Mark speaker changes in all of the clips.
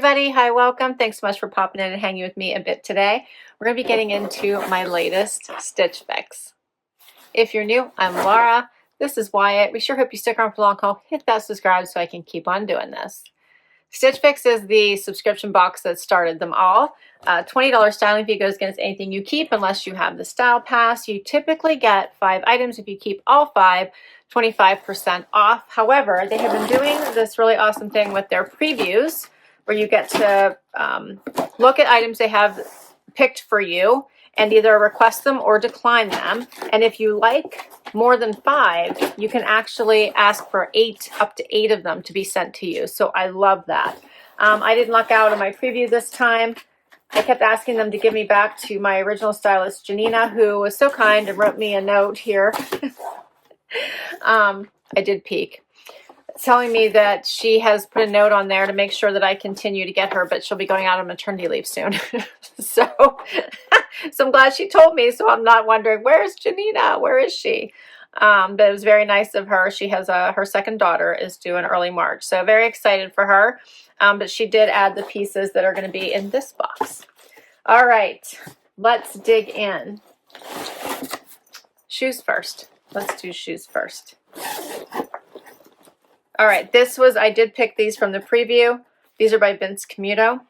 Speaker 1: everybody. Hi, welcome. Thanks so much for popping in and hanging with me a bit today. We're going to be getting into my latest Stitch Fix. If you're new, I'm Laura. This is Wyatt. We sure hope you stick around for the long haul. Hit that subscribe so I can keep on doing this. Stitch Fix is the subscription box that started them all. $20 styling fee goes against anything you keep unless you have the style pass. You typically get 5 items. If you keep all 5, 25% off. However, they have been doing this really awesome thing with their previews where you get to look at items they have picked for you and either request them or decline them. And if you like more than 5, you can actually ask for 8, up to 8 of them to be sent to you. So I love that. I didn't luck out on my preview this time. I kept asking them to give me back to my original stylist, Janina, who was so kind and wrote me a note here. I did peek, telling me that she has put a note on there to make sure that I continue to get her, but she'll be going out on maternity leave soon. so I'm glad she told me, so I'm not wondering, where's Janina? Where is she? But it was very nice of her. She has her second daughter is due in early March, so very excited for her. But she did add the pieces that are going to be in this box. All right, let's dig in. Shoes first. Let's do shoes first. All right, I did pick these from the preview. These are by Camuto.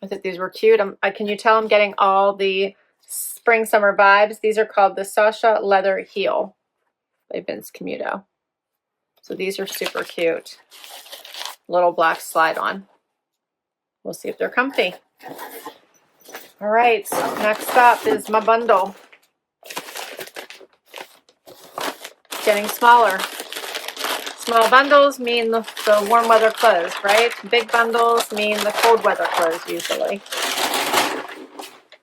Speaker 1: I thought these were cute. Can you tell I'm getting all the spring summer vibes? These are called the Sacha Leather Heel by Camuto. So these are super cute. Little black slide on. We'll see if they're comfy. All right, next up is my bundle. Getting smaller. Small bundles mean the warm weather clothes, right? Big bundles mean the cold weather clothes usually.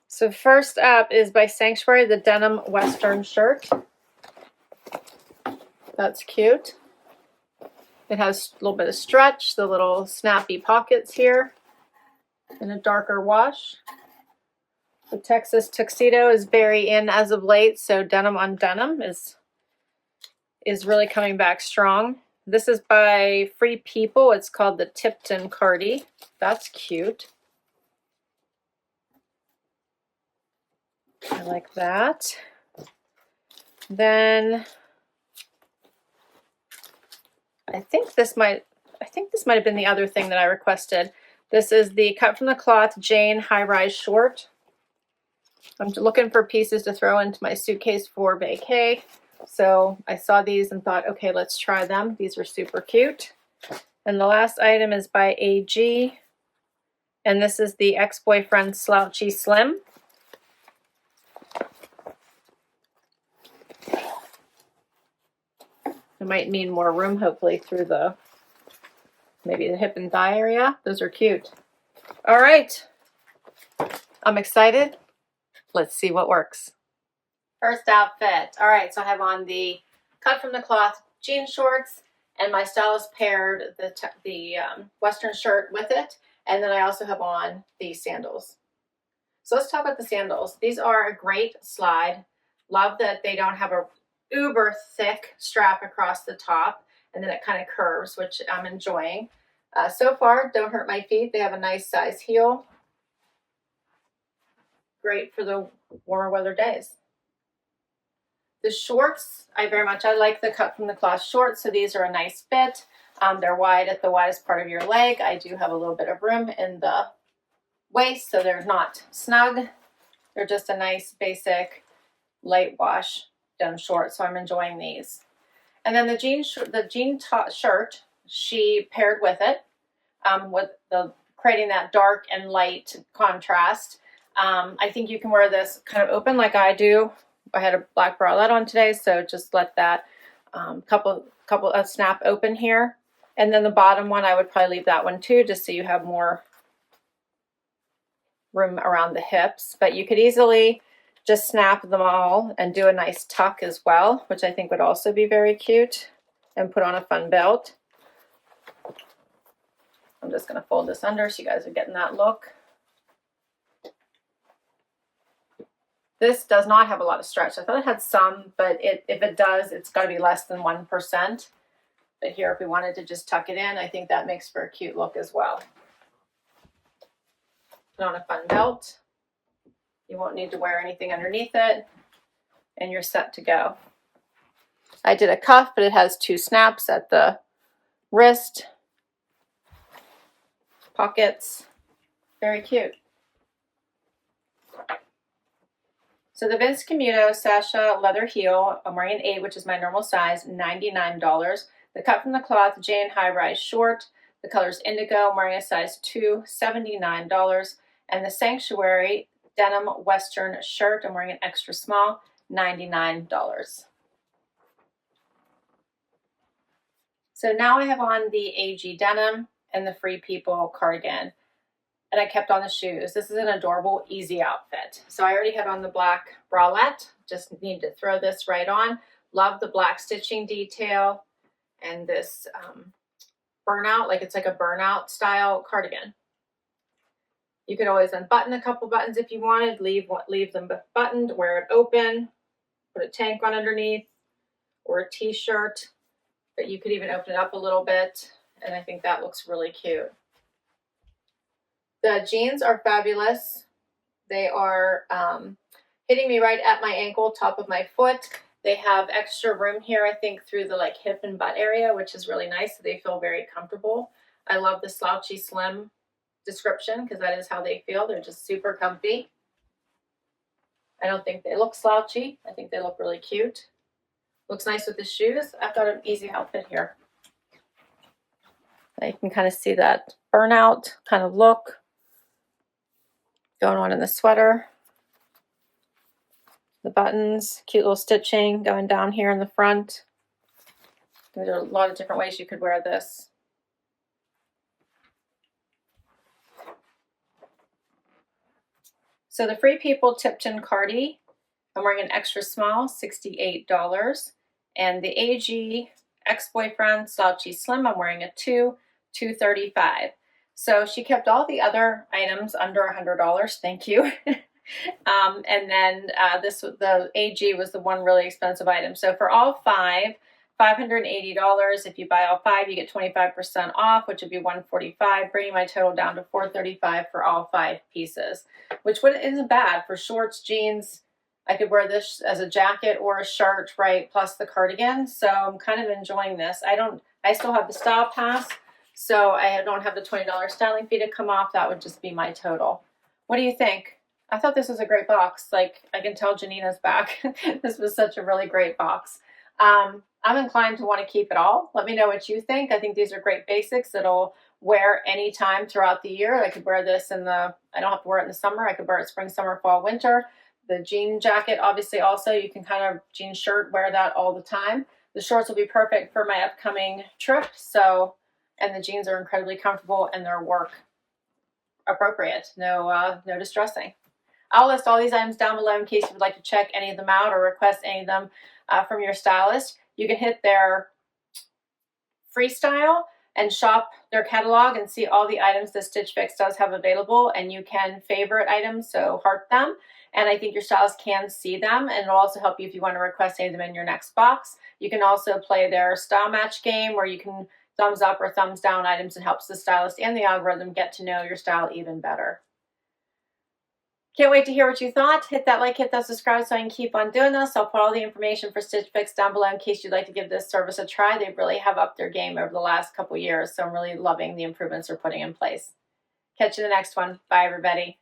Speaker 1: So first up is by Sanctuary, the denim western shirt. That's cute. It has a little bit of stretch, the little snappy pockets here, and a darker wash. The Texas tuxedo is very in as of late, so denim on denim is really coming back strong. This is by Free People. It's called the Tipton Cardi. That's cute. I like that. Then I think this might have been the other thing that I requested. This is the Cut from the Cloth Jane high-rise short. I'm looking for pieces to throw into my suitcase for vacay. So I saw these and thought, okay, let's try them. These are super cute. And the last item is by AG. And this is the Exboyfriend Slouchy Slim. It might mean more room, hopefully, through maybe the hip and thigh area. Those are cute. All right. I'm excited. Let's see what works. First outfit. All right, so I have on the Cut from the Cloth jean shorts, and my stylist paired the western shirt with it, and then I also have on the sandals. So let's talk about the sandals. These are a great slide. Love that they don't have a uber thick strap across the top, and then it kind of curves, which I'm enjoying. So far, don't hurt my feet. They have a nice size heel. Great for the warmer weather days. The shorts, I like the Cut from the Cloth shorts, so these are a nice fit. They're wide at the widest part of your leg. I do have a little bit of room in the waist, so they're not snug. They're just a nice, basic, light wash denim short, so I'm enjoying these. And then the jean shirt, she paired with it, with creating that dark and light contrast. I think you can wear this kind of open like I do. I had a black bralette on today, so just let that couple snap open here. And then the bottom one, I would probably leave that one too, just so you have more room around the hips. But you could easily just snap them all and do a nice tuck as well, which I think would also be very cute, and put on a fun belt. I'm just going to fold this under so you guys are getting that look. This does not have a lot of stretch. I thought it had some, but if it does, it's got to be less than 1%. But here, if we wanted to just tuck it in, I think that makes for a cute look as well. Put on a fun belt. You won't need to wear anything underneath it, and you're set to go. I did a cuff, but it has 2 snaps at the wrist. Pockets. Very cute. So the Vince Camuto Sacha leather heel, I'm wearing an 8, which is my normal size, $99. The cut from the Kloth Jane high rise short, the color's indigo, I'm wearing a size 2, $79. And the Sanctuary denim western shirt, I'm wearing an extra small, $99. So now I have on the AG denim and the Free People cardigan. And I kept on the shoes. This is an adorable, easy outfit. So I already had on the black bralette. Just need to throw this right on. Love the black stitching detail and this burnout, like it's like a burnout style cardigan. You could always unbutton a couple buttons if you wanted. Leave them buttoned, wear it open, put a tank on underneath or a t-shirt. But you could even open it up a little bit. And I think that looks really cute. The jeans are fabulous. They are hitting me right at my ankle, top of my foot. They have extra room here, I think, through the like hip and butt area, which is really nice. So they feel very comfortable. I love the slouchy slim description because that is how they feel. They're just super comfy. I don't think they look slouchy. I think they look really cute. Looks nice with the shoes. I've got an easy outfit here. You can kind of see that burnout kind of look going on in the sweater. The buttons, cute little stitching going down here in the front. There are a lot of different ways you could wear this. So the Free People Tipton Cardi, I'm wearing an extra small, $68. And the AG Ex-Boyfriend Slouchy Slim, I'm wearing a 2, $235. So she kept all the other items under $100. Thank you. And then the AG was the one really expensive item. So for all 5, $580. If you buy all 5, you get 25% off, which would be $145, bringing my total down to $435 for all 5 pieces, which isn't bad for shorts, jeans. I could wear this as a jacket or a shirt, right? Plus the cardigan. So I'm kind of enjoying this. I still have the style pass. So I don't have the $20 styling fee to come off. That would just be my total. What do you think? I thought this was a great box. Like, I can tell Janina's back. This was such a really great box. I'm inclined to want to keep it all. Let me know what you think. I think these are great basics that'll wear anytime throughout the year. I could wear this I don't have to wear it in the summer. I could wear it spring, summer, fall, winter. The jean jacket, obviously also, you can kind of jean shirt, wear that all the time. The shorts will be perfect for my upcoming trip. And the jeans are incredibly comfortable and they're work appropriate. No distressing. I'll list all these items down below in case you would like to check any of them out or request any of them from your stylist. You can hit their freestyle and shop their catalog and see all the items that Stitch Fix does have available, and you can favorite items, so heart them. And I think your stylist can see them, and it'll also help you if you want to request any of them in your next box. You can also play their style match game where you can thumbs up or thumbs down items. It helps the stylist and the algorithm get to know your style even better. Can't wait to hear what you thought. Hit that like, hit that subscribe so I can keep on doing this. I'll put all the information for Stitch Fix down below in case you'd like to give this service a try. They really have upped their game over the last couple years, so I'm really loving the improvements they're putting in place. Catch you in the next one. Bye, everybody.